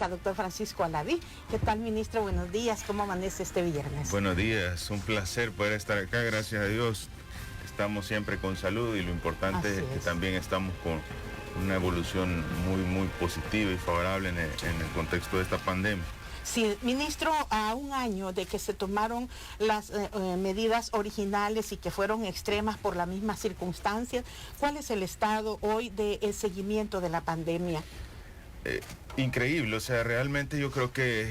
Pública, doctor Francisco Aladí. ¿Qué tal, ministro? Buenos días, ¿cómo amanece este viernes? Buenos días, un placer poder estar acá, gracias a Dios. Estamos siempre con salud y lo importante es que también estamos con una evolución muy positiva y favorable en el contexto de esta pandemia. Sí, ministro, a un año de que se tomaron las medidas originales y que fueron extremas por las mismas circunstancias, ¿cuál es el estado hoy del seguimiento de la pandemia? Increíble, o sea, realmente yo creo que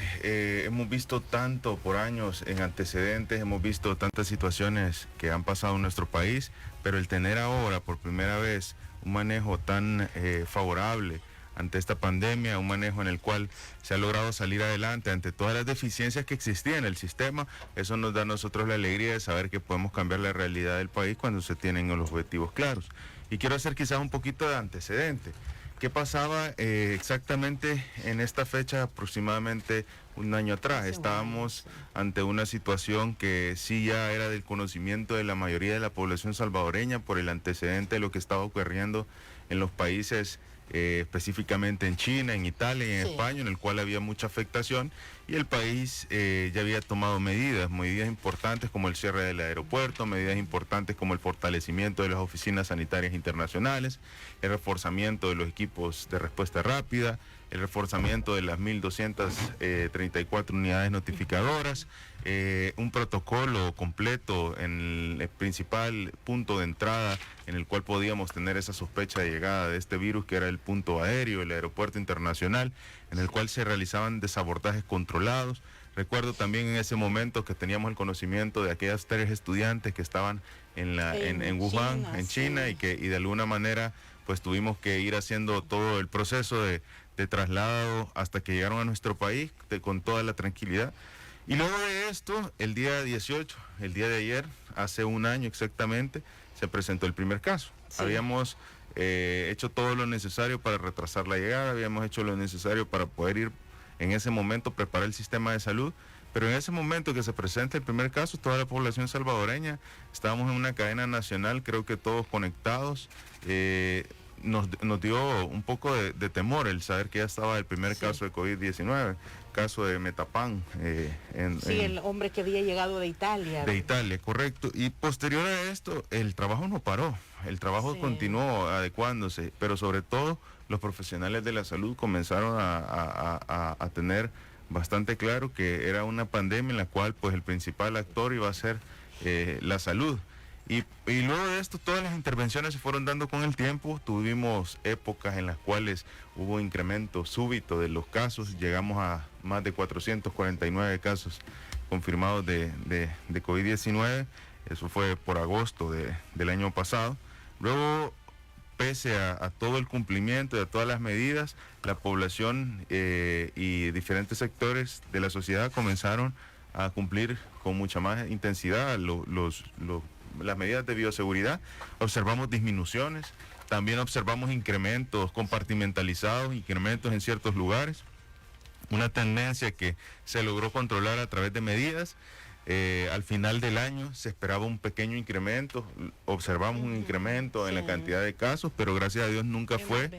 hemos visto tanto por años en antecedentes, hemos visto tantas situaciones que han pasado en nuestro país, pero el tener ahora por primera vez un manejo tan favorable ante esta pandemia, un manejo en el cual se ha logrado salir adelante ante todas las deficiencias que existían en el sistema, eso nos da a nosotros la alegría de saber que podemos cambiar la realidad del país cuando se tienen los objetivos claros. Y quiero hacer quizás un poquito de antecedente. ¿Qué pasaba exactamente en esta fecha aproximadamente un año atrás? Estábamos ante una situación que sí ya era del conocimiento de la mayoría de la población salvadoreña por el antecedente de lo que estaba ocurriendo en los países, específicamente en China, en Italia y en España, en el cual había mucha afectación y el país ya había tomado medidas importantes como el cierre del aeropuerto, medidas importantes como el fortalecimiento de las oficinas sanitarias internacionales, el reforzamiento de los equipos de respuesta rápida, el reforzamiento de las 1.234 unidades notificadoras, un protocolo completo en el principal punto de entrada en el cual podíamos tener esa sospecha de llegada de este virus, que era el punto aéreo, el aeropuerto internacional, en el cual se realizaban desabordajes controlados. Recuerdo también en ese momento que teníamos el conocimiento de aquellas 3 estudiantes que estaban en Wuhan, en China, y de alguna manera pues tuvimos que ir haciendo todo el proceso de traslado hasta que llegaron a nuestro país con toda la tranquilidad. Y luego de esto, el día 18, el día de ayer, hace un año exactamente, se presentó el primer caso. Habíamos hecho todo lo necesario para retrasar la llegada, habíamos hecho lo necesario para poder ir en ese momento, preparar el sistema de salud, pero en ese momento que se presenta el primer caso, toda la población salvadoreña, estábamos en una cadena nacional, creo que todos conectados, nos dio un poco de temor el saber que ya estaba el primer caso de COVID-19, caso de Metapan. El hombre que había llegado de Italia. De Italia, correcto. Y posterior a esto, el trabajo no paró, el trabajo continuó adecuándose, pero sobre todo los profesionales de la salud comenzaron a tener bastante claro que era una pandemia en la cual pues el principal actor iba a ser la salud. Y luego de esto todas las intervenciones se fueron dando con el tiempo, tuvimos épocas en las cuales hubo incremento súbito de los casos, llegamos a más de 449 casos confirmados de COVID-19, eso fue por agosto del año pasado. Luego, pese a todo el cumplimiento y a todas las medidas, la población y diferentes sectores de la sociedad comenzaron a cumplir con mucha más intensidad las medidas de bioseguridad. Observamos disminuciones, también observamos incrementos compartimentalizados, incrementos en ciertos lugares, una tendencia que se logró controlar a través de medidas. Al final del año se esperaba un pequeño incremento, observamos un incremento en la cantidad de casos, pero gracias a Dios nunca fue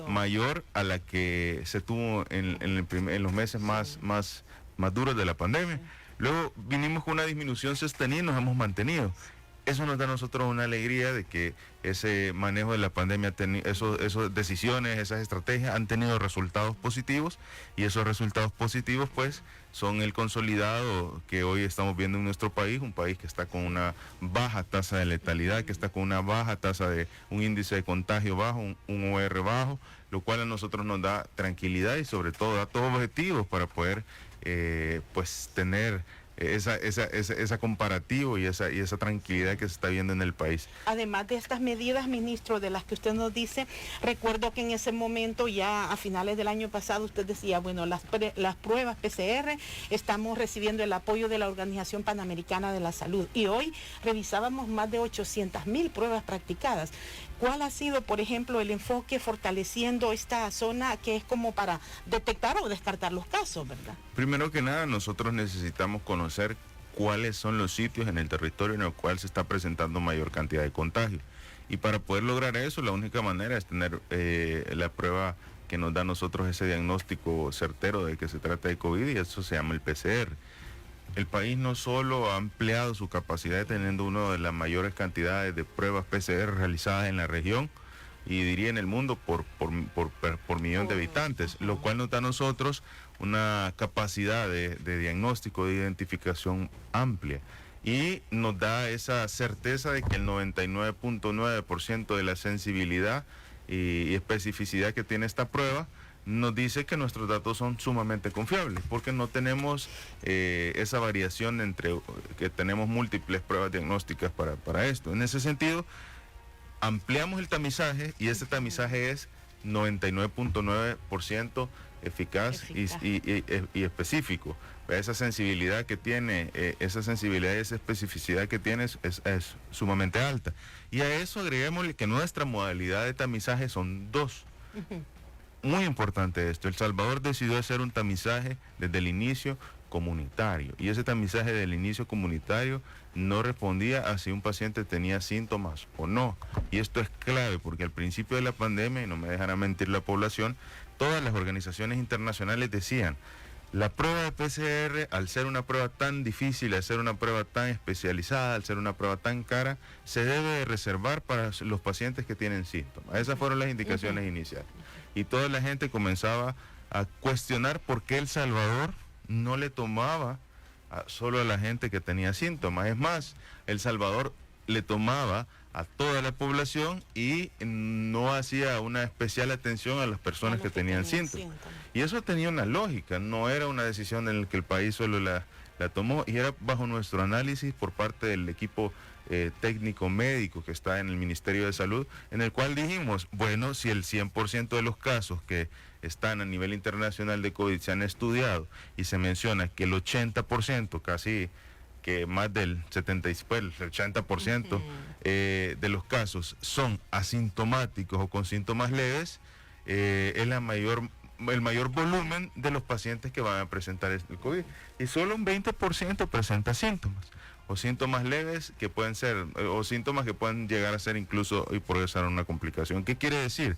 mayor a la que se tuvo en los meses más duros de la pandemia. Luego vinimos con una disminución sostenida y nos hemos mantenido. Eso nos da a nosotros una alegría de que ese manejo de la pandemia, esas decisiones, esas estrategias han tenido resultados positivos, y esos resultados positivos pues son el consolidado que hoy estamos viendo en nuestro país, un país que está con una baja tasa de letalidad, que está con una baja tasa de un índice de contagio bajo, un OR bajo, lo cual a nosotros nos da tranquilidad y sobre todo da todos objetivos para poder pues tener esa comparativo y esa tranquilidad que se está viendo en el país. Además de estas medidas, ministro, de las que usted nos dice, recuerdo que en ese momento, ya a finales del año pasado, usted decía, bueno, las pruebas PCR, estamos recibiendo el apoyo de la Organización Panamericana de la Salud, y hoy revisábamos más de 800,000 pruebas practicadas. ¿Cuál ha sido, por ejemplo, el enfoque fortaleciendo esta zona que es como para detectar o descartar los casos, verdad? Primero que nada, nosotros necesitamos conocer cuáles son los sitios en el territorio en el cual se está presentando mayor cantidad de contagios. Y para poder lograr eso, la única manera es tener la prueba que nos da a nosotros ese diagnóstico certero de que se trata de COVID, y eso se llama el PCR. El país no solo ha ampliado su capacidad teniendo una de las mayores cantidades de pruebas PCR realizadas en la región, y diría en el mundo por millón de habitantes, lo cual nos da a nosotros una capacidad de diagnóstico, de identificación amplia, y nos da esa certeza de que el 99.9% de la sensibilidad y especificidad que tiene esta prueba nos dice que nuestros datos son sumamente confiables, porque no tenemos esa variación entre que tenemos múltiples pruebas diagnósticas para esto. En ese sentido, ampliamos el tamizaje, y ese tamizaje es 99.9% eficaz y específico. Esa sensibilidad que tiene, esa sensibilidad y esa especificidad que tiene es sumamente alta. Y a eso agreguémosle que nuestra modalidad de tamizaje son dos. Muy importante esto, El Salvador decidió hacer un tamizaje desde el inicio comunitario, y ese tamizaje del inicio comunitario no respondía a si un paciente tenía síntomas o no. Y esto es clave, porque al principio de la pandemia, y no me dejará mentir la población, todas las organizaciones internacionales decían: la prueba de PCR, al ser una prueba tan difícil, al ser una prueba tan especializada, al ser una prueba tan cara, se debe reservar para los pacientes que tienen síntomas. Esas fueron las indicaciones iniciales. Y toda la gente comenzaba a cuestionar por qué El Salvador no le tomaba solo a la gente que tenía síntomas. Es más, El Salvador le tomaba a toda la población y no hacía una especial atención a las personas que tenían síntomas. Y eso tenía una lógica, no era una decisión en la que el país solo la tomó, y era bajo nuestro análisis por parte del equipo técnico médico que está en el Ministerio de Salud, en el cual dijimos, bueno, si el 100% de los casos que están a nivel internacional de COVID se han estudiado, y se menciona que el 80%, casi que más del 80% de los casos son asintomáticos o con síntomas leves, es el mayor volumen de los pacientes que van a presentar el COVID, y solo un 20% presenta síntomas, o síntomas leves que pueden ser, o síntomas que pueden llegar a ser incluso y progresar a una complicación. ¿Qué quiere decir?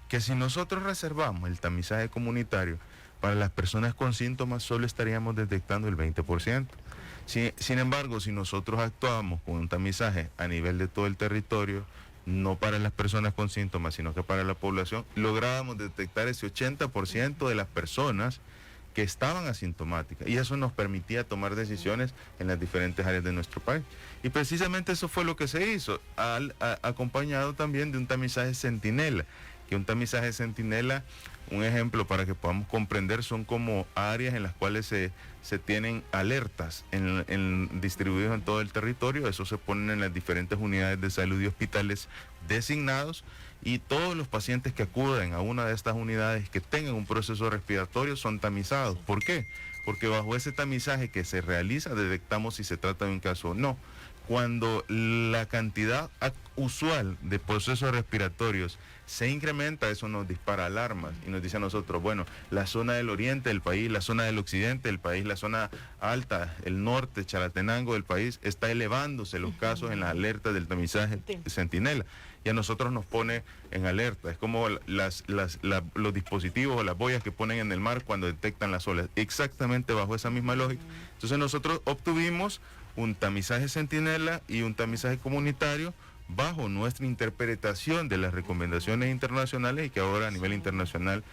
Que si nosotros reservamos el tamizaje comunitario para las personas con síntomas, solo estaríamos detectando el 20%. Sin embargo, si nosotros actuamos con un tamizaje a nivel de todo el territorio, no para las personas con síntomas, sino que para la población, lográbamos detectar ese 80% de las personas que estaban asintomáticas, y eso nos permitía tomar decisiones en las diferentes áreas de nuestro país. Y precisamente eso fue lo que se hizo, acompañado también de un tamizaje centinela, que un tamizaje centinela, un ejemplo para que podamos comprender, son como áreas en las cuales se tienen alertas distribuidos en todo el territorio. Eso se ponen en las diferentes unidades de salud y hospitales designados, y todos los pacientes que acuden a una de estas unidades que tengan un proceso respiratorio son tamizados. ¿Por qué? Porque bajo ese tamizaje que se realiza detectamos si se trata de un caso o no. Cuando la cantidad usual de procesos respiratorios se incrementa, eso nos dispara alarmas y nos dice a nosotros, bueno, la zona del oriente del país, la zona del occidente del país, la zona alta, el norte, Chalatenango del país, está elevándose los casos en las alertas del tamizaje centinela. Y a nosotros nos pone en alerta. Es como los dispositivos o las boyas que ponen en el mar cuando detectan las olas. Exactamente bajo esa misma lógica. Entonces nosotros obtuvimos un tamizaje centinela y un tamizaje comunitario bajo nuestra interpretación de las recomendaciones internacionales, y que ahora a nivel internacional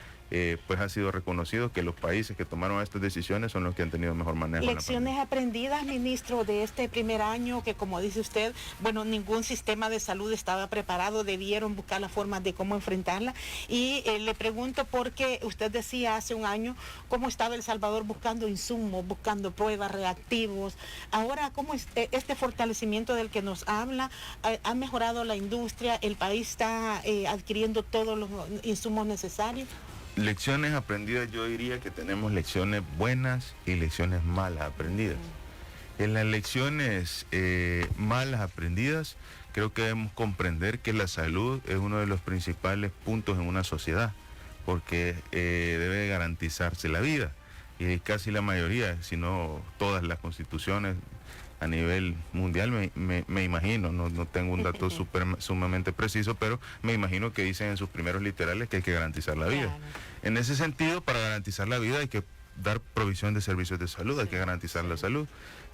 pues ha sido reconocido que los países que tomaron estas decisiones son los que han tenido mejor manejo. Lecciones aprendidas, ministro, de este primer año, que como dice usted, bueno, ningún sistema de salud estaba preparado, debieron buscar las formas de cómo enfrentarla. Y le pregunto porque usted decía hace un año cómo estaba El Salvador buscando insumos, buscando pruebas, reactivos. Ahora, ¿cómo es este fortalecimiento del que nos habla? ¿Ha mejorado la industria? ¿El país está adquiriendo todos los insumos necesarios? Lecciones aprendidas, yo diría que tenemos lecciones buenas y lecciones malas aprendidas. En las lecciones malas aprendidas, creo que debemos comprender que la salud es uno de los principales puntos en una sociedad, porque debe garantizarse la vida. Y casi la mayoría, si no todas las constituciones a nivel mundial, me imagino, no tengo un dato sumamente preciso, pero me imagino que dicen en sus primeros literales que hay que garantizar la vida. Claro. En ese sentido, para garantizar la vida hay que dar provisión de servicios de salud, hay que garantizar la salud.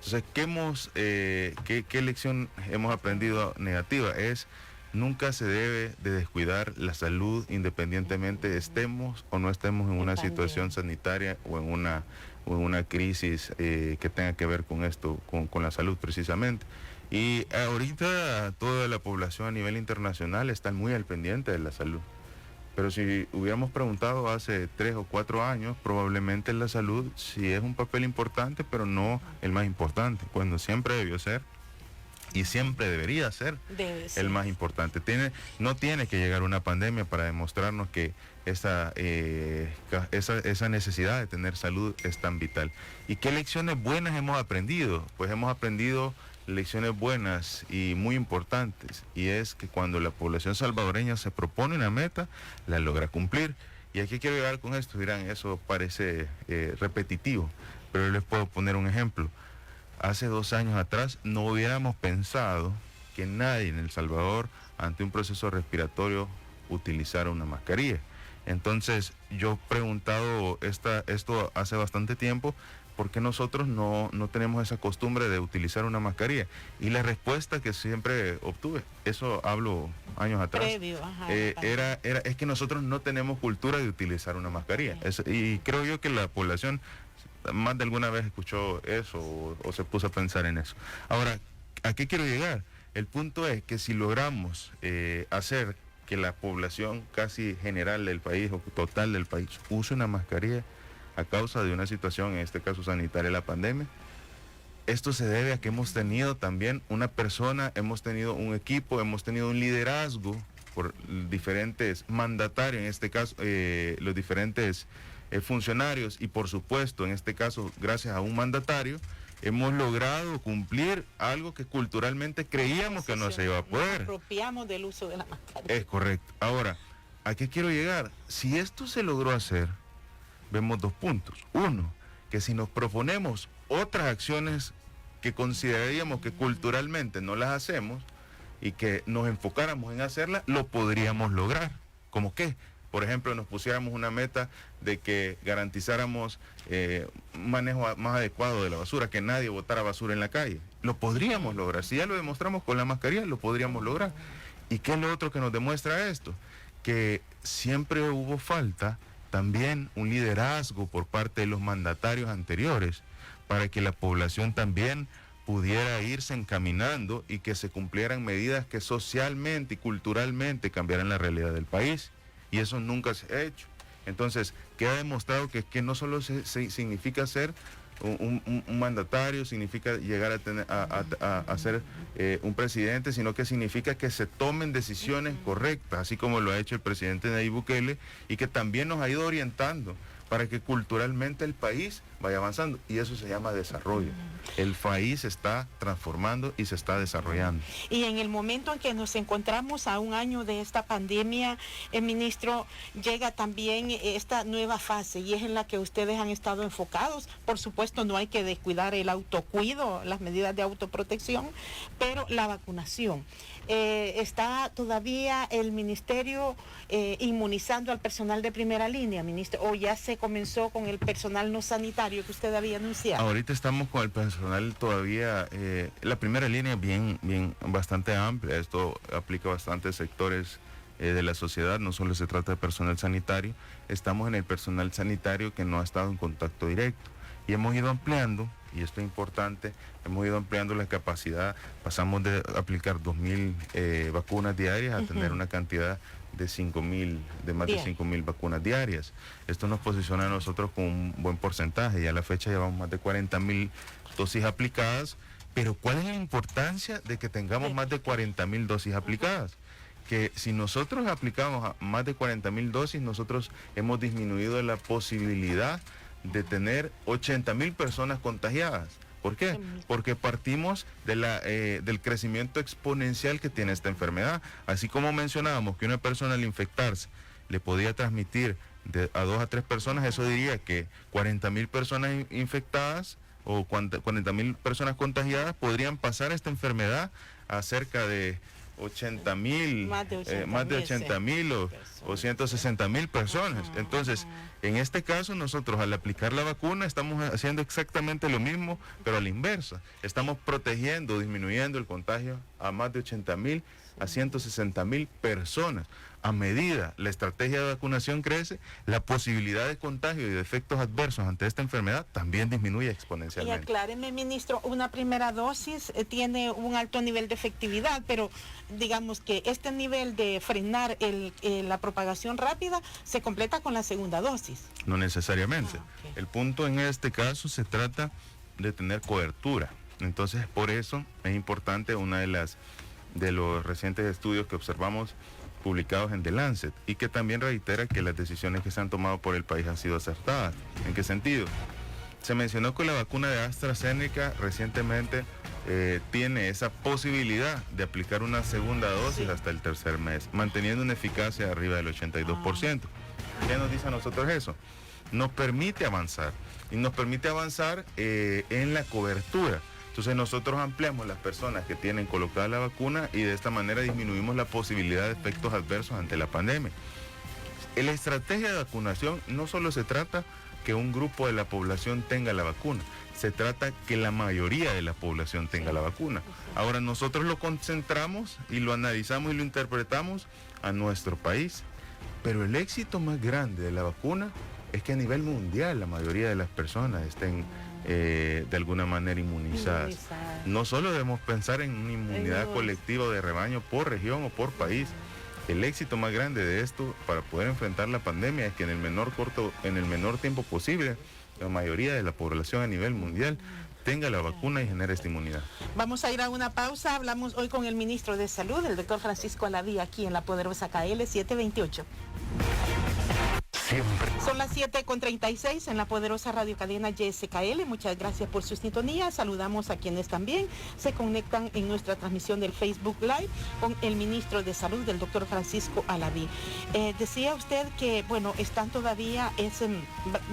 Entonces, ¿qué lección hemos aprendido negativa? Es nunca se debe de descuidar la salud independientemente estemos o no estemos en una situación sanitaria o en una crisis que tenga que ver con esto, con la salud precisamente. Y ahorita toda la población a nivel internacional está muy al pendiente de la salud. Pero si hubiéramos preguntado hace 3 o 4 años, probablemente la salud sí es un papel importante, pero no el más importante, cuando siempre debió ser y siempre debería ser el más importante. No tiene que llegar una pandemia para demostrarnos que esa necesidad de tener salud es tan vital. ¿Y qué lecciones buenas hemos aprendido? Pues hemos aprendido lecciones buenas y muy importantes, y es que cuando la población salvadoreña se propone una meta, la logra cumplir. ¿Y a qué quiero llegar con esto? Dirán, eso parece repetitivo, pero yo les puedo poner un ejemplo. Hace 2 años atrás no hubiéramos pensado que nadie en El Salvador, ante un proceso respiratorio, utilizara una mascarilla. Entonces, yo he preguntado esto hace bastante tiempo, ¿por qué nosotros no tenemos esa costumbre de utilizar una mascarilla? Y la respuesta que siempre obtuve, eso hablo años atrás, es que nosotros no tenemos cultura de utilizar una mascarilla. Y creo yo que la población más de alguna vez escuchó eso o se puso a pensar en eso. Ahora, ¿a qué quiero llegar? El punto es que si logramos hacer que la población casi general del país o total del país use una mascarilla a causa de una situación, en este caso sanitaria, la pandemia, esto se debe a que hemos tenido también una persona, hemos tenido un equipo, hemos tenido un liderazgo por diferentes mandatarios, en este caso los diferentes funcionarios, y por supuesto, en este caso, gracias a un mandatario, hemos logrado cumplir algo que culturalmente creíamos que no se iba a poder. Nos apropiamos del uso de la mascarilla. Es correcto. Ahora, ¿a qué quiero llegar? Si esto se logró hacer, vemos 2 puntos. Uno, que si nos proponemos otras acciones que consideraríamos que culturalmente no las hacemos y que nos enfocáramos en hacerlas, lo podríamos lograr. ¿Cómo qué? Por ejemplo, nos pusiéramos una meta de que garantizáramos un manejo más adecuado de la basura, que nadie botara basura en la calle. Lo podríamos lograr. Si ya lo demostramos con la mascarilla, lo podríamos lograr. ¿Y qué es lo otro que nos demuestra esto? Que siempre hubo falta también un liderazgo por parte de los mandatarios anteriores para que la población también pudiera irse encaminando y que se cumplieran medidas que socialmente y culturalmente cambiaran la realidad del país. Y eso nunca se ha hecho. Entonces, queda demostrado que no solo significa ser un mandatario, significa llegar a ser un presidente, sino que significa que se tomen decisiones correctas, así como lo ha hecho el presidente Nayib Bukele, y que también nos ha ido orientando para que culturalmente el país vaya avanzando, y eso se llama desarrollo. El país se está transformando y se está desarrollando. Y en el momento en que nos encontramos a un año de esta pandemia, ministro, llega también esta nueva fase, y es en la que ustedes han estado enfocados. Por supuesto, no hay que descuidar el autocuido, las medidas de autoprotección, pero la vacunación. ¿Está todavía el ministerio inmunizando al personal de primera línea, ministro? ¿O ya se comenzó con el personal no sanitario que usted había anunciado? Ahorita estamos con el personal todavía, la primera línea bastante amplia. Esto aplica a bastantes sectores de la sociedad, no solo se trata de personal sanitario. Estamos en el personal sanitario que no ha estado en contacto directo, y hemos ido ampliando, y esto es importante, hemos ido ampliando la capacidad. Pasamos de aplicar 2.000 vacunas diarias a tener una cantidad de más de 5.000 vacunas diarias. Esto nos posiciona a nosotros con un buen porcentaje, y a la fecha llevamos más de 40.000 dosis aplicadas. Pero ¿cuál es la importancia de que tengamos más de 40.000 dosis aplicadas? Que si nosotros aplicamos más de 40.000 dosis, nosotros hemos disminuido la posibilidad de tener 80.000 personas contagiadas. ¿Por qué? Porque partimos del crecimiento exponencial que tiene esta enfermedad. Así como mencionábamos que una persona al infectarse le podía transmitir a 2 a 3 personas, eso diría que 40.000 personas infectadas o 40.000 personas contagiadas podrían pasar esta enfermedad a cerca de 80.000, más de 80.000 o 160.000 personas. Entonces, en este caso nosotros al aplicar la vacuna estamos haciendo exactamente lo mismo, pero a la inversa. Estamos protegiendo, disminuyendo el contagio a más de 80.000 a 160.000 personas. A medida la estrategia de vacunación crece, la posibilidad de contagio y de efectos adversos ante esta enfermedad también disminuye exponencialmente. Y acláreme, ministro, una primera dosis tiene un alto nivel de efectividad, pero digamos que este nivel de frenar la propagación rápida se completa con la segunda dosis. No necesariamente. Okay. El punto en este caso se trata de tener cobertura. Entonces, por eso es importante de los recientes estudios que observamos publicados en The Lancet y que también reitera que las decisiones que se han tomado por el país han sido acertadas. ¿En qué sentido? Se mencionó que la vacuna de AstraZeneca recientemente tiene esa posibilidad de aplicar una segunda dosis hasta el tercer mes, manteniendo una eficacia arriba del 82%. ¿Qué nos dice a nosotros eso? Nos permite avanzar y nos permite avanzar en la cobertura. Entonces nosotros ampliamos las personas que tienen colocada la vacuna y de esta manera disminuimos la posibilidad de efectos adversos ante la pandemia. En la estrategia de vacunación no solo se trata que un grupo de la población tenga la vacuna, se trata que la mayoría de la población tenga la vacuna. Ahora nosotros lo concentramos y lo analizamos y lo interpretamos a nuestro país, pero el éxito más grande de la vacuna es que a nivel mundial la mayoría de las personas estén de alguna manera inmunizadas. No solo debemos pensar en una inmunidad colectiva de rebaño por región o por país. El éxito más grande de esto para poder enfrentar la pandemia es que en el menor tiempo posible la mayoría de la población a nivel mundial tenga la vacuna y genere esta inmunidad. Vamos a ir a una pausa. Hablamos hoy con el ministro de Salud, el doctor Francisco Alaví, aquí en la poderosa KL 728. Son las 7:36 en la poderosa radiocadena YSKL. Muchas gracias por su sintonía. Saludamos a quienes también se conectan en nuestra transmisión del Facebook Live con el ministro de Salud, el doctor Francisco Alaví. Decía usted que, bueno, es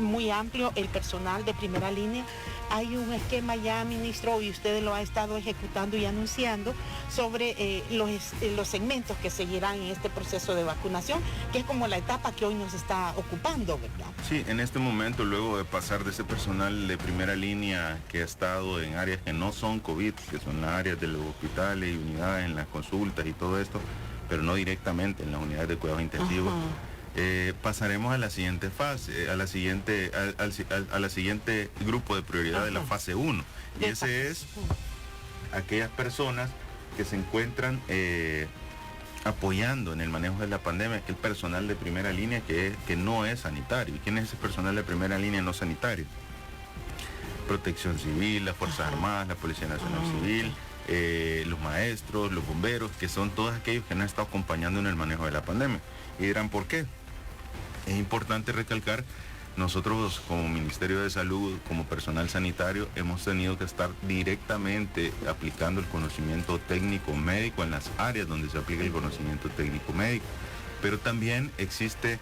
muy amplio el personal de primera línea. Hay un esquema ya, ministro, y usted lo ha estado ejecutando y anunciando sobre los segmentos que seguirán en este proceso de vacunación, que es como la etapa que hoy nos está ocupando, ¿verdad? Sí, en este momento, luego de pasar de ese personal de primera línea que ha estado en áreas que no son COVID, que son las áreas de los hospitales y unidades, en las consultas y todo esto, pero no directamente en las unidades de cuidados intensivos, pasaremos a la siguiente fase, a la siguiente grupo de prioridad de la fase 1. Y ese es aquellas personas que se encuentran apoyando en el manejo de la pandemia, que el personal de primera línea que no es sanitario. ¿Y quién es ese personal de primera línea no sanitario? Protección Civil, las Fuerzas Armadas, la Policía Nacional Civil, los maestros, los bomberos, que son todos aquellos que nos han estado acompañando en el manejo de la pandemia. Y dirán, ¿por qué? Es importante recalcar, nosotros como Ministerio de Salud, como personal sanitario, hemos tenido que estar directamente aplicando el conocimiento técnico médico en las áreas donde se aplica el conocimiento técnico médico. Pero también existe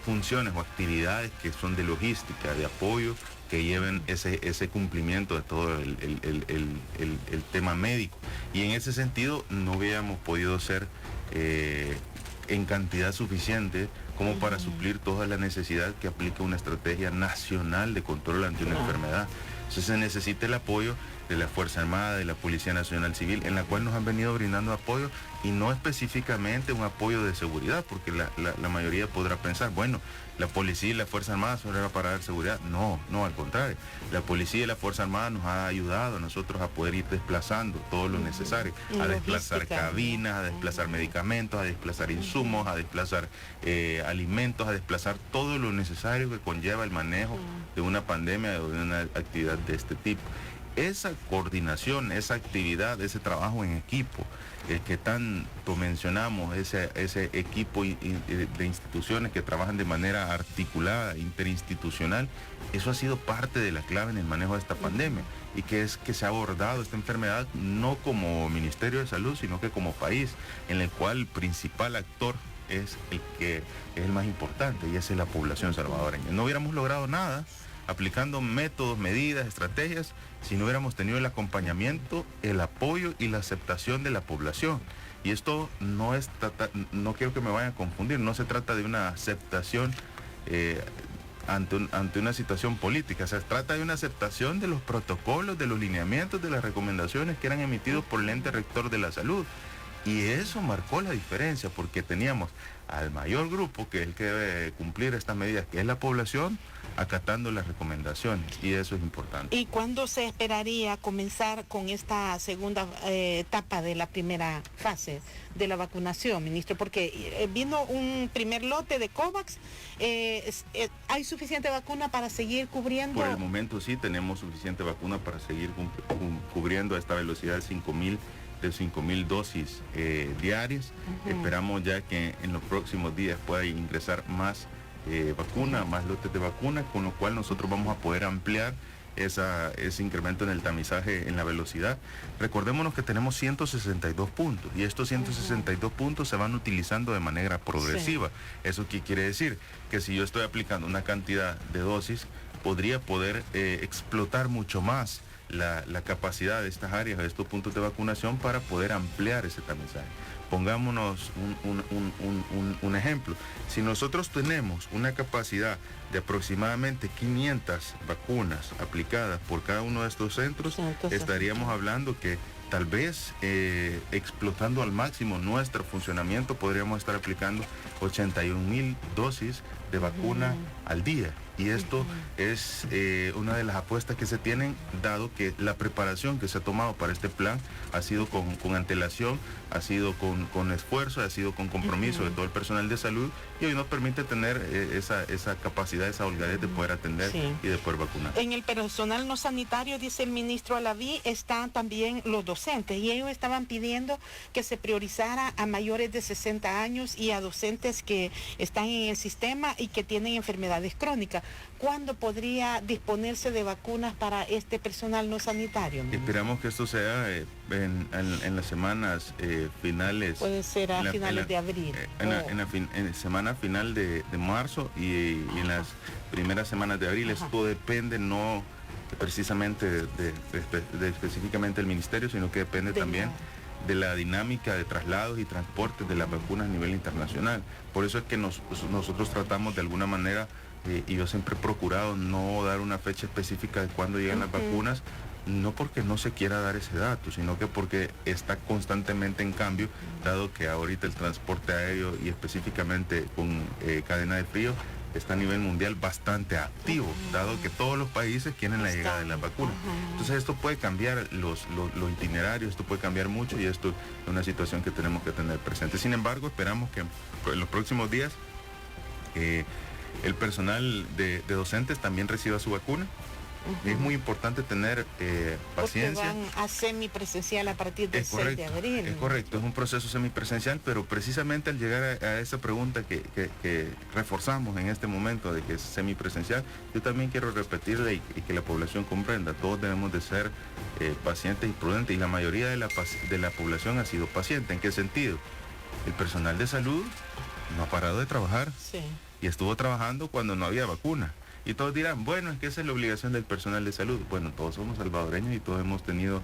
funciones o actividades que son de logística, de apoyo, que lleven ese cumplimiento de todo el tema médico. Y en ese sentido no hubiéramos podido ser en cantidad suficiente como para suplir toda la necesidad que aplica una estrategia nacional de control ante una enfermedad. Entonces se necesita el apoyo de la Fuerza Armada, de la Policía Nacional Civil, en la cual nos han venido brindando apoyo, y no específicamente un apoyo de seguridad, porque la mayoría podrá pensar, bueno, la Policía y la Fuerza Armada solo era para dar seguridad. No, al contrario. La Policía y la Fuerza Armada nos ha ayudado a nosotros a poder ir desplazando todo lo necesario, a desplazar cabinas, a desplazar medicamentos, a desplazar insumos, a desplazar alimentos, a desplazar todo lo necesario que conlleva el manejo de una pandemia o de una actividad de este tipo. Esa coordinación, esa actividad, ese trabajo en equipo, que tanto mencionamos, ese equipo de instituciones que trabajan de manera articulada, interinstitucional, eso ha sido parte de la clave en el manejo de esta pandemia, y que se ha abordado esta enfermedad no como Ministerio de Salud, sino que como país, en el cual el principal actor es el que es el más importante, y esa es la población salvadoreña. No hubiéramos logrado nada aplicando métodos, medidas, estrategias, si no hubiéramos tenido el acompañamiento, el apoyo y la aceptación de la población. Y esto no quiero que me vayan a confundir, no se trata de una aceptación ante una situación política, se trata de una aceptación de los protocolos, de los lineamientos, de las recomendaciones que eran emitidos por el ente rector de la salud. Y eso marcó la diferencia, porque teníamos al mayor grupo, que es el que debe cumplir estas medidas, que es la población, acatando las recomendaciones, y eso es importante. ¿Y cuándo se esperaría comenzar con esta segunda etapa de la primera fase de la vacunación, ministro? Porque viendo un primer lote de COVAX, ¿hay suficiente vacuna para seguir cubriendo? Por el momento sí, tenemos suficiente vacuna para seguir cubriendo a esta velocidad de 5.000 dosis diarias. Esperamos ya que en los próximos días pueda ingresar más vacuna, más lotes de vacuna, con lo cual nosotros vamos a poder ampliar ese incremento en el tamizaje, en la velocidad. Recordémonos que tenemos 162 puntos y estos 162 puntos se van utilizando de manera progresiva. Sí. ¿Eso qué quiere decir? Que si yo estoy aplicando una cantidad de dosis, podría poder explotar mucho más la capacidad de estas áreas, de estos puntos de vacunación, para poder ampliar ese tamizaje. Pongámonos un ejemplo. Si nosotros tenemos una capacidad de aproximadamente 500 vacunas aplicadas por cada uno de estos centros, estaríamos hablando que tal vez explotando al máximo nuestro funcionamiento, podríamos estar aplicando 81.000 dosis de vacuna al día. Y esto es una de las apuestas que se tienen, dado que la preparación que se ha tomado para este plan ha sido con antelación, ha sido con esfuerzo, ha sido con compromiso de todo el personal de salud, y hoy nos permite tener esa capacidad, esa holgadez de poder atender y de poder vacunar. En el personal no sanitario, dice el ministro Alaví, están también los docentes, y ellos estaban pidiendo que se priorizara a mayores de 60 años y a docentes que están en el sistema y que tienen enfermedades crónicas. ¿Cuándo podría disponerse de vacunas para este personal no sanitario? Esperamos que esto sea en las semanas finales. Puede ser a finales de abril. En la semana final de marzo y en las primeras semanas de abril. Esto depende no precisamente de específicamente del ministerio, sino que depende también de la dinámica de traslados y transportes de las vacunas a nivel internacional. Por eso es que nosotros tratamos de alguna manera, y yo siempre he procurado no dar una fecha específica de cuándo llegan las vacunas, no porque no se quiera dar ese dato, sino que porque está constantemente en cambio, dado que ahorita el transporte aéreo y específicamente con cadena de frío está a nivel mundial bastante activo, dado que todos los países quieren la llegada de las vacunas. Entonces esto puede cambiar los itinerarios, esto puede cambiar mucho, y esto es una situación que tenemos que tener presente. Sin embargo, esperamos que en los próximos días el personal de docentes también reciba su vacuna. Es muy importante tener paciencia. Porque van a semipresencial a partir del 6 de abril. Es correcto, es un proceso semipresencial, pero precisamente al llegar a esa pregunta que reforzamos en este momento de que es semipresencial, yo también quiero repetirle y que la población comprenda, todos debemos de ser pacientes y prudentes, y la mayoría de la población ha sido paciente. ¿En qué sentido? El personal de salud no ha parado de trabajar y estuvo trabajando cuando no había vacuna. Y todos dirán, bueno, es que esa es la obligación del personal de salud. Bueno, todos somos salvadoreños y todos hemos tenido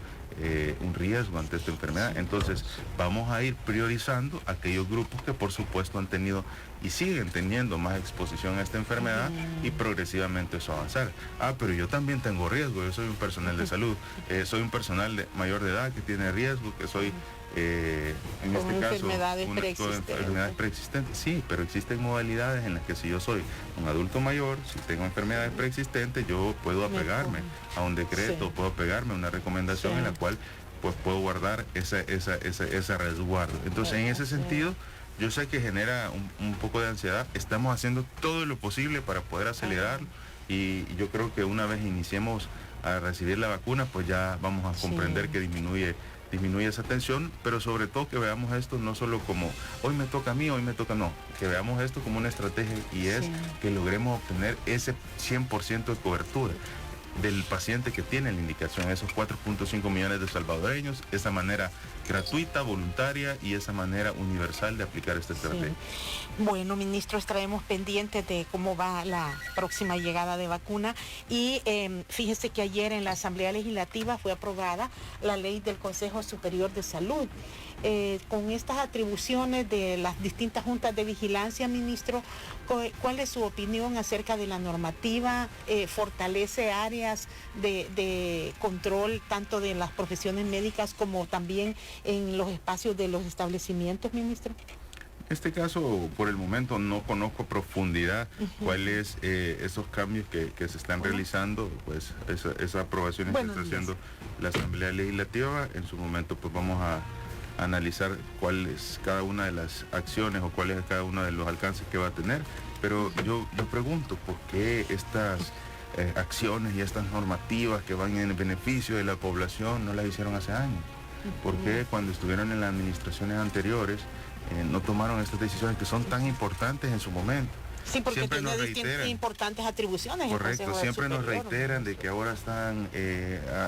un riesgo ante esta enfermedad. Entonces, vamos a ir priorizando aquellos grupos que por supuesto han tenido y siguen teniendo más exposición a esta enfermedad, y progresivamente eso avanzar. Pero yo también tengo riesgo, yo soy un personal de salud, soy un personal mayor de edad que tiene riesgo, que soy... en este caso, enfermedades preexistentes. Sí, pero existen modalidades en las que si yo soy un adulto mayor, si tengo enfermedades preexistentes, yo puedo apegarme a un decreto, puedo apegarme a una recomendación en la cual pues puedo guardar ese resguardo. Entonces, en ese sentido, yo sé que genera un poco de ansiedad. Estamos haciendo todo lo posible para poder acelerarlo, y yo creo que una vez iniciemos a recibir la vacuna, pues ya vamos a comprender que disminuye esa tensión, pero sobre todo que veamos esto no solo como hoy me toca a mí, hoy me toca, no, que veamos esto como una estrategia, y es que logremos obtener ese 100% de cobertura. del paciente que tiene la indicación, esos 4.5 millones de salvadoreños, esa manera gratuita, voluntaria y esa manera universal de aplicar esta estrategia. Sí. Bueno, ministro, estaremos pendientes de cómo va la próxima llegada de vacuna y fíjese que ayer en la Asamblea Legislativa fue aprobada la ley del Consejo Superior de Salud. Con estas atribuciones de las distintas juntas de vigilancia, ministro, ¿cuál es su opinión acerca de la normativa? ¿Fortalece áreas de control tanto de las profesiones médicas como también en los espacios de los establecimientos, ministro? En este caso, por el momento, no conozco a profundidad cuáles esos cambios que se están realizando, pues esas aprobaciones que está haciendo la Asamblea Legislativa. En su momento, pues vamos a analizar cuál es cada una de las acciones o cuál es cada uno de los alcances que va a tener. Pero yo pregunto, ¿por qué estas acciones y estas normativas que van en beneficio de la población no las hicieron hace años? ¿Por qué cuando estuvieron en las administraciones anteriores no tomaron estas decisiones que son tan importantes en su momento? Sí, porque tiene importantes atribuciones. Correcto, siempre nos reiteran de que ahora están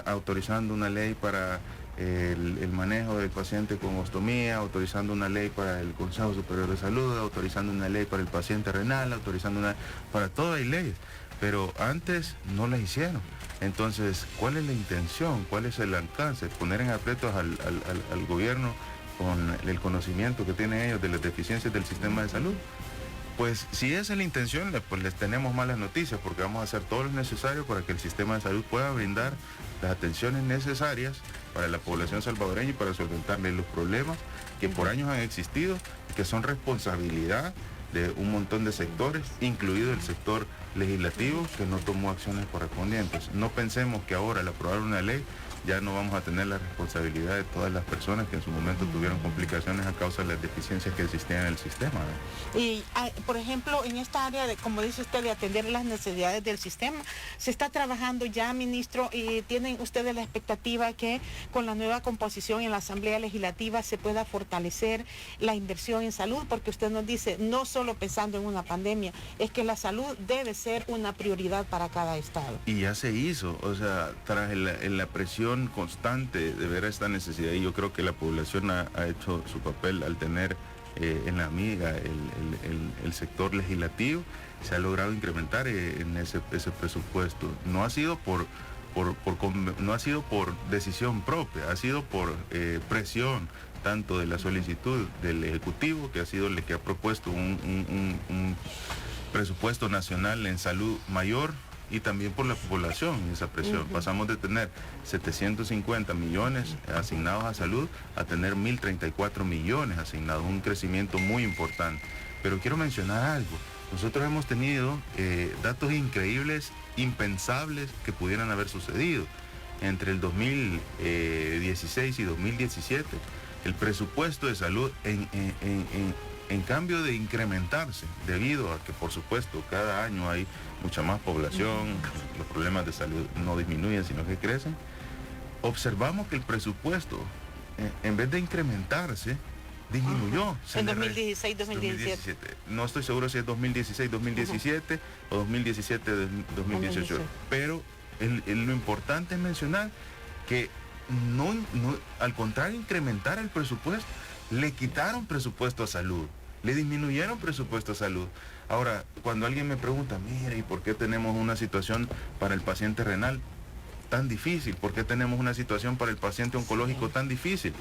autorizando una ley para el manejo del paciente con ostomía, autorizando una ley para el Consejo Superior de Salud, autorizando una ley para el paciente renal, autorizando una... Para todo hay leyes, pero antes no las hicieron. Entonces, ¿cuál es la intención? ¿Cuál es el alcance? Poner en aprietos al gobierno con el conocimiento que tienen ellos de las deficiencias del sistema de salud. Pues si esa es la intención, pues les tenemos malas noticias, porque vamos a hacer todo lo necesario para que el sistema de salud pueda brindar las atenciones necesarias para la población salvadoreña y para solventarle los problemas que por años han existido y que son responsabilidad de un montón de sectores, incluido el sector legislativo, que no tomó acciones correspondientes. No pensemos que ahora al aprobar una ley ya no vamos a tener la responsabilidad de todas las personas que en su momento tuvieron complicaciones a causa de las deficiencias que existían en el sistema, ¿no? Y, por ejemplo, en esta área, de, como dice usted, de atender las necesidades del sistema, se está trabajando ya, ministro, y tienen ustedes la expectativa que con la nueva composición en la Asamblea Legislativa se pueda fortalecer la inversión en salud, porque usted nos dice, no solo pensando en una pandemia, es que la salud debe ser una prioridad para cada estado. Y ya se hizo, o sea, tras la presión constante de ver esta necesidad, y yo creo que la población ha hecho su papel al tener en la miga el sector legislativo, se ha logrado incrementar en ese presupuesto. No ha sido no ha sido por decisión propia, ha sido por presión tanto de la solicitud del Ejecutivo, que ha sido el que ha propuesto un presupuesto nacional en salud mayor, y también por la población y esa presión. Pasamos de tener 750 millones asignados a salud a tener 1.034 millones asignados, un crecimiento muy importante. Pero quiero mencionar algo. Nosotros hemos tenido datos increíbles, impensables, que pudieran haber sucedido. Entre el 2016 y 2017, el presupuesto de salud en cambio de incrementarse, debido a que por supuesto cada año hay mucha más población, los problemas de salud no disminuyen sino que crecen, observamos que el presupuesto en vez de incrementarse disminuyó. En 2016-2017. No estoy seguro si es 2016-2017 o 2017-2018, pero lo importante es mencionar que no, al contrario, incrementar el presupuesto, le quitaron presupuesto a salud, le disminuyeron presupuesto a salud. Ahora, cuando alguien me pregunta, mira, ¿y por qué tenemos una situación para el paciente renal tan difícil? ¿Por qué tenemos una situación para el paciente oncológico tan difícil?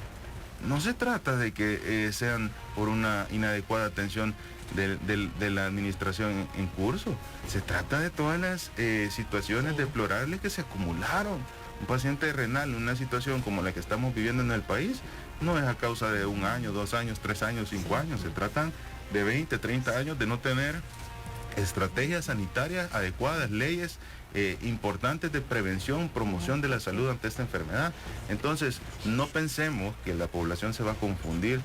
No se trata de que sean por una inadecuada atención de la administración en curso. Se trata de todas las situaciones deplorables que se acumularon. Un paciente renal en una situación como la que estamos viviendo en el país no es a causa de 1 año, 2 años, 3 años, 5 años. Se tratan de 20, 30 años de no tener estrategias sanitarias adecuadas, leyes importantes de prevención, promoción de la salud ante esta enfermedad. Entonces, no pensemos que la población se va a confundir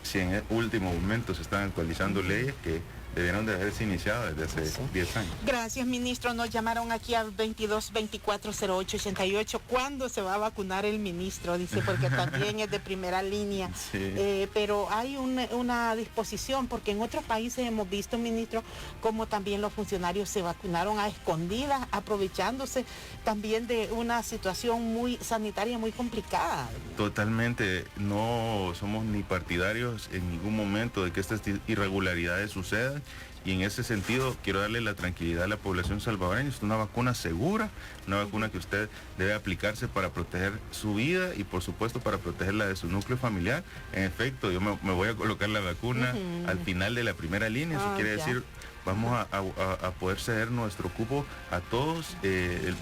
si en el último momento se están actualizando leyes que debieron de haberse iniciado desde hace 10 años. Gracias, ministro. Nos llamaron aquí al 22-24-08-88. ¿Cuándo se va a vacunar el ministro? Dice, porque también es de primera línea. Sí. Pero hay una disposición, porque en otros países hemos visto, ministro, como también los funcionarios se vacunaron a escondidas, aprovechándose también de una situación muy sanitaria, muy complicada. Totalmente, no somos ni partidarios en ningún momento de que estas irregularidades sucedan, y en ese sentido quiero darle la tranquilidad a la población salvadoreña. Es una vacuna segura, una vacuna que usted debe aplicarse para proteger su vida y por supuesto para proteger la de su núcleo familiar. En efecto, yo me voy a colocar la vacuna al final de la primera línea. Eso quiere decir, vamos a poder ceder nuestro cupo a todos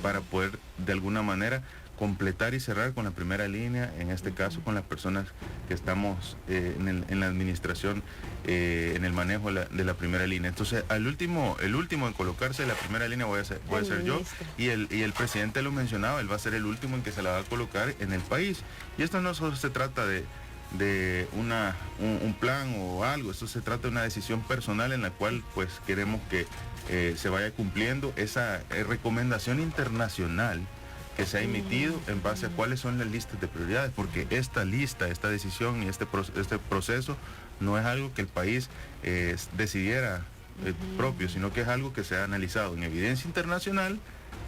para poder de alguna manera completar y cerrar con la primera línea, en este caso con las personas que estamos en la administración, en el manejo de la primera línea. Entonces, el último en colocarse en la primera línea voy a ser yo, y el presidente lo mencionaba, él va a ser el último en que se la va a colocar en el país. Y esto no solo se trata de un plan o algo, esto se trata de una decisión personal en la cual pues queremos que se vaya cumpliendo esa recomendación internacional que se ha emitido en base a cuáles son las listas de prioridades, porque esta lista, esta decisión y este proceso no es algo que el país decidiera propio, sino que es algo que se ha analizado en evidencia internacional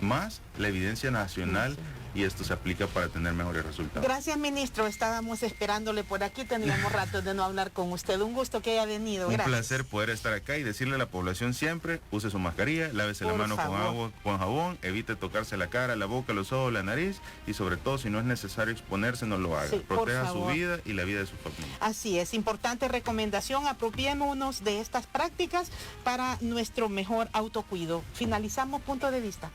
más la evidencia nacional, y esto se aplica para tener mejores resultados. Gracias, ministro. Estábamos esperándole por aquí, teníamos rato de no hablar con usted. Un gusto que haya venido. Un placer poder estar acá y decirle a la población siempre, use su mascarilla, lávese la mano con agua, con jabón, evite tocarse la cara, la boca, los ojos, la nariz, y sobre todo, si no es necesario exponerse, no lo haga. Sí, proteja su vida y la vida de su familia. Así es, importante recomendación, apropiémonos de estas prácticas para nuestro mejor autocuido. Finalizamos punto de vista.